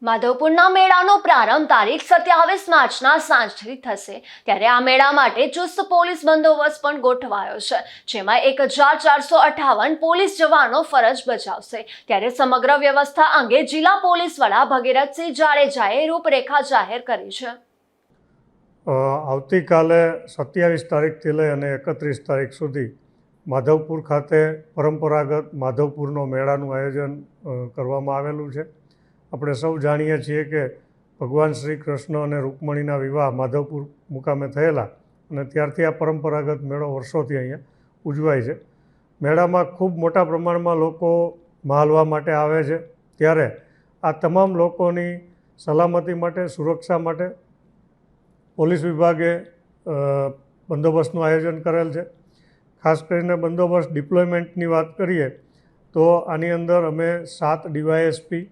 માધવપુરના મેળાનો પ્રારંભ તારીખ 27 માર્ચના સાંજથી થશે, ત્યારે આ મેળા માટે ચુસ્ત પોલીસ બંદોબસ્ત પણ ગોઠવાયો છે, જેમાં 1458 પોલીસ જવાનો ફરજ બજાવશે। ત્યારે સમગ્ર વ્યવસ્થા અંગે જિલ્લા પોલીસ વડા ભગીરથસિંહ જાડેજાએ રૂપરેખા જાહેર કરી છે। આવતીકાલે 27 તારીખથી લઈ અને 31 તારીખ સુધી માધવપુર ખાતે પરંપરાગત માધવપુરનો મેળાનું આયોજન કરવામાં આવેલું છે। આપણે સૌ જાણીએ છીએ કે ભગવાન શ્રી કૃષ્ણ અને રૂકમણીના વિવાહ માધવપુર મુકામે થયેલા અને ત્યારથી આ પરંપરાગત મેળો વર્ષોથી અહીંયા ઉજવાય છે। મેળામાં ખૂબ મોટા પ્રમાણમાં લોકો માહલવા માટે આવે છે, ત્યારે આ તમામ લોકોની સલામતી માટે, સુરક્ષા માટે પોલીસ વિભાગે બંદોબસ્તનું આયોજન કરેલ છે। ખાસ કરીને બંદોબસ્ત ડિપ્લોયમેન્ટની વાત કરીએ તો આની અંદર અમે 7 ડીવાયએસપી,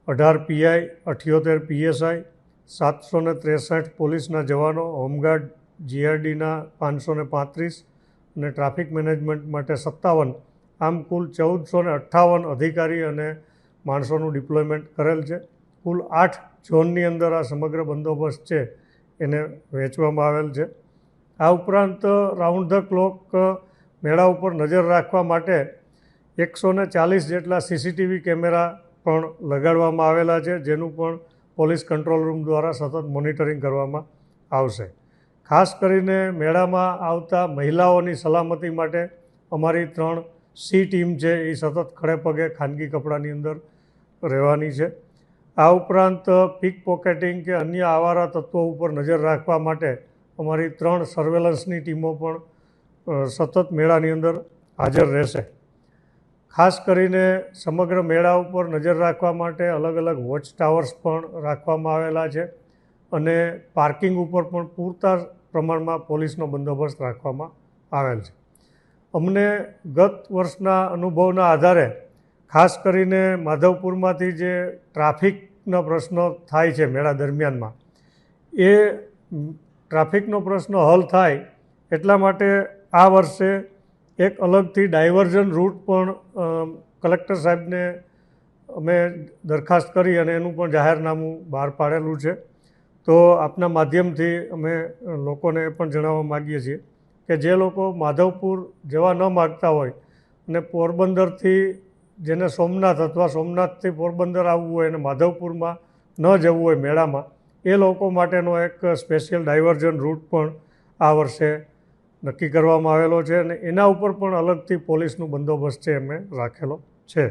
18 પીઆઈ, 78 પીએસઆઈ, 763 પોલીસના જવાનો, હોમગાર્ડ જીઆરડીના 535 અને ટ્રાફિક મેનેજમેન્ટ માટે 57, આમ કુલ 1458 અધિકારી અને માણસોનું ડિપ્લોયમેન્ટ કરેલ છે। કુલ 8 ઝોનની અંદર આ સમગ્ર બંદોબસ્ત છે એને વહેંચવામાં આવેલ છે। આ ઉપરાંત રાઉન્ડ ધ ક્લોક મેળા ઉપર નજર રાખવા માટે 140 જેટલા સીસીટીવી કેમેરા પણ લગાડવામાં આવેલા છે, જેનું પણ પોલીસ કંટ્રોલ રૂમ દ્વારા સતત મોનિટરિંગ કરવામાં આવશે। ખાસ કરીને મેળામાં આવતા મહિલાઓની સલામતી માટે અમારી 3 સી ટીમ છે એ સતત ખડે પગે ખાનગી કપડાની અંદર રહેવાની છે। આ ઉપરાંત પીક પોકેટિંગ કે અન્ય આવારા તત્વો ઉપર નજર રાખવા માટે અમારી 3 સર્વેલન્સની ટીમો પણ સતત મેળાની અંદર હાજર રહેશે। ખાસ કરીને સમગ્ર મેળા ઉપર નજર રાખવા માટે અલગ અલગ વોચ ટાવર્સ પણ રાખવામાં આવેલા છે અને પાર્કિંગ ઉપર પણ પૂરતા પ્રમાણમાં પોલીસનો બંદોબસ્ત રાખવામાં આવેલ છે। અમને ગત વર્ષના અનુભવના આધારે ખાસ કરીને માધવપુરમાંથી જે ટ્રાફિકના પ્રશ્નો થાય છે મેળા દરમિયાનમાં, એ ટ્રાફિકનો પ્રશ્ન હલ થાય એટલા માટે આ વર્ષે એક અલગથી ડાયવર્ઝન રૂટ પણ કલેક્ટર સાહેબને અમે દરખાસ્ત કરી અને એનું પણ જાહેરનામું બહાર પાડેલું છે। તો આપના માધ્યમથી અમે લોકોને એ પણ જણાવવા માગીએ છીએ કે જે લોકો માધવપુર જવા ન માગતા હોય અને પોરબંદરથી જેને સોમનાથ અથવા સોમનાથથી પોરબંદર આવવું હોય અને માધવપુરમાં ન જવું હોય મેળામાં, એ લોકો માટેનો એક સ્પેશિયલ ડાયવર્ઝન રૂટ પણ આ વર્ષે નક્કી કરવામાં આવેલો છે અને એના ઉપર પણ અલગથી પોલીસનું બંદોબસ્ત છે એમને રાખેલો છે।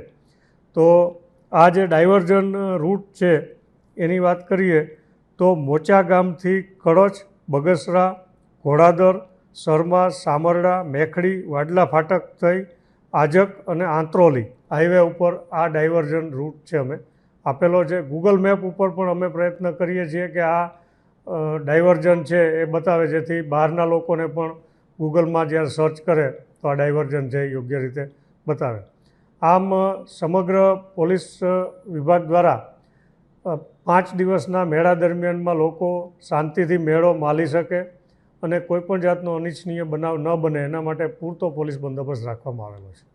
તો આ જે ડાયવર્ઝન રૂટ છે એની વાત કરીએ તો મોચા ગામથી કળચ, બગસરા, ઘોડાદર, સરમા, સામરડા, મેખડી, વાડલા ફાટક થઈ આજક અને આંત્રોલી હાઈવે ઉપર આ ડાયવર્ઝન રૂટ છે અમે આપેલો છે। ગૂગલ મેપ ઉપર પણ અમે પ્રયત્ન કરીએ છીએ કે આ ડાયવર્ઝન છે એ બતાવે, જેથી બહારના લોકોને પણ ગૂગલમાં જ્યારે સર્ચ કરે તો આ ડાયવર્ઝન છે એ યોગ્ય રીતે બતાવે। આમ સમગ્ર પોલીસ વિભાગ દ્વારા 5 દિવસના મેળા દરમિયાનમાં લોકો શાંતિથી મેળો માણી શકે અને કોઈપણ જાતનો અનિચ્છનીય બનાવ ન બને એના માટે પૂરતો પોલીસ બંદોબસ્ત રાખવામાં આવેલો છે।